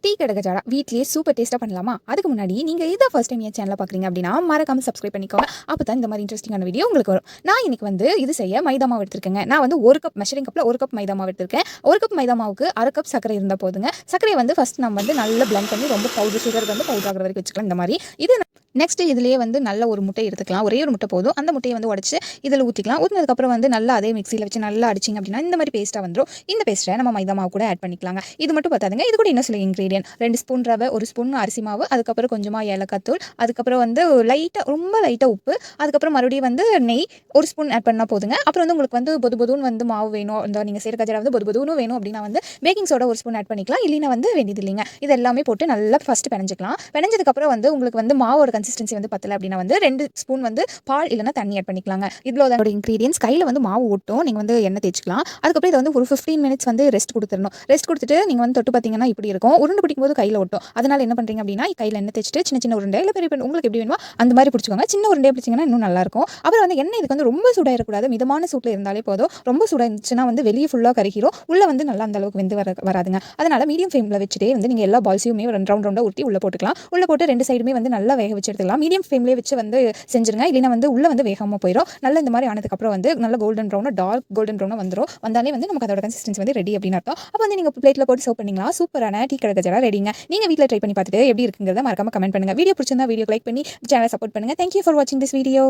Tea கடை கஜாரா வீட்லேயே super டேஸ்ட்டாக பண்ணலாமா? அதுக்கு முன்னாடி நீங்கள் இதை ஃபர்ஸ்ட் டைம் என் சேனலை பார்க்குறீங்க அப்படின்னா மறக்காம சப்ஸ்கிரைப் பண்ணிக்கோங்க. அப்போ தான் இந்த மாதிரி இன்ட்ரெஸ்டிங்கான வீடியோ உங்களுக்கு வரும். நான் இன்னைக்கு வந்து இது செய்ய மைதா மாவு எடுத்திருக்கேங்க. நான் வந்து ஒரு கப் மெஷரிங் கப்பில் ஒரு கப் மைதா மாவு எடுத்திருக்கேன். ஒரு கப் மைதா மாவுக்கு அரை கப் சர்க்கரை இருந்தால் போதுங்க. சர்க்கரையை வந்து ஃபர்ஸ்ட் நம்ம வந்து நல்லா பிளண்ட் பண்ணி ரொம்ப பவுடர் சுகர் வந்து பவுடர் ஆகிற வரைக்கும் வச்சுக்கலாம். இந்த மாதிரி இது நெக்ஸ்ட் இதுலேயே வந்து நல்ல ஒரு முட்டை எடுத்துக்கலாம். ஒரே ஒரு முட்டை போதும். அந்த முட்டையை வந்து உடச்சி இதில் ஊற்றிக்கலாம். ஊற்றினதுக்கப்புறம் வந்து நல்லா அதே மிக்சியில் வச்சு நல்லா அடிச்சிங்க அப்படின்னா இந்த மாதிரி பேஸ்ட்டாக வந்துடும். இந்த பேஸ்ட்டை நம்ம மைதா மாவு கூட ஆட் பண்ணிக்கலாங்க. இது மட்டும் பார்த்தாதுங்க, இது கூட இன்னும் சில இன்க்ரீடியன்ட் 2 ஸ்பூன் ரவை, 1 ஸ்பூன் அரிசி மாவு, அதுக்கப்புறம் கொஞ்சமாக ஏலக்காத்தூள், அதுக்கப்புறம் வந்து ரொம்ப லைட்டாக உப்பு, அதுக்கப்புறம் மறுபடியும் வந்து நெய் 1 ஸ்பூன் ஆட் பண்ணால் போதுங்க. அப்புறம் வந்து உங்களுக்கு வந்து பொதுன்னு வந்து மாவு வேணும், இந்த நீங்கள் செய்கிற கஜரா வந்து பொதுன்னு வேணும் அப்படின்னா வந்து பேக்கிங் சோடா 1 ஸ்பூன் ஆட் பண்ணிக்கலாம். இல்லைன்னா வந்து வேண்டியது இல்லைங்க. இது எல்லாமே போட்டு நல்லா ஃபஸ்ட்டு பிணைஞ்சிக்கலாம். பிணைஞ்சதுக்கப்புறம் வந்து உங்களுக்கு வந்து மாவோட கன்சிஸ்டன்சி வந்து பத்தலை அப்படின்னா வந்து 2 ஸ்பூன் வந்து பால் இல்லைனா தண்ணி ஆட் பண்ணிக்கலாங்க. இவ்வளோ தான் இன்க்ரீடியன்ஸ். கையில் வந்து மாவு ஓட்டும், நீங்கள் வந்து எண்ணெய் தேய்ச்சிக்கலாம். அதுக்கப்புறம் இதை வந்து ஒரு 15 மினிட்ஸ் வந்து ரெஸ்ட் கொடுத்துடணும். ரெஸ்ட் கொடுத்துட்டு நீங்கள் வந்து தொட்டு பார்த்தீங்கன்னா இப்படி இருக்கும். உருண்டை பிடிக்கும் போது கையில் ஓட்டும். அதனால என்ன பண்ணுறீங்க அப்படின்னா கையில் எண்ணெய் தேய்ச்சிட்டு சின்ன சின்ன உருண்டை இல்லை பெரிய உங்களுக்கு எப்படி வேணுமோ அந்த மாதிரி பிடிச்சிக்கோங்க. சின்ன உருண்டை பிடிச்சிங்கன்னா இன்னும் நல்லாயிருக்கும். அப்புறம் வந்து எண்ணெய் இதுக்கு வந்து ரொம்ப சூடாயிடக்கூடாது, மிதமான சூட்டில் இருந்தாலே போதும். ரொம்ப சூடாக இருந்துச்சுன்னா வந்து வெளியே ஃபுல்லாக கருகிரும், உள்ளே வந்து நல்லா அந்த அளவுக்கு வெந்து வராதுங்க. அதனால மீடியம் ஃப்ளேமில் வச்சுட்டே வந்து நீங்கள் எல்லா பால்ஸையுமே ரவுண்டாக ஊற்றி உள்ளே போட்டுக்கலாம். உள்ளே போட்டு 2 சைடுமே வந்து நல்லா வேக வச்சு எடுத்துக்கலாம். மீடியம் ஃப்ளேம்லேயே வச்சு வந்து செஞ்சுருங்க. இல்லைன்னா வந்து உள்ளே வந்து வேகாமல் போயிடும். நல்லா இந்த மாதிரி ஆனதுக்கப்புறம் வந்து நல்ல கோல்டன் ப்ரௌனாக டார்க் கோல்டன் ப்ரௌனாக வந்துடும். வந்தாலே வந்து நமக்கு அதோட கன்சிஸ்டன்சி வந்து ரெடி அப்படின்னு அர்த்தம். அப்போ வந்து நீங்கள் பிளேட்டில் போட்டு சர்வ் பண்ணிங்களா சூப்பரான டீ கடை கஜரா ரெடிங்க. நீங்கள் வீட்டில் ட்ரை பண்ணி பார்த்துட்டு எப்படி இருக்குங்கிறத மறக்காம கமெண்ட் பண்ணுங்கள். வீடியோ பிடிச்சிருந்தா வீடியோ லைக் பண்ணி சேனலை சப்போர்ட் பண்ணுங்கள். தேங்க்யூ ஃபார் வாட்சிங் திஸ் வீடியோ.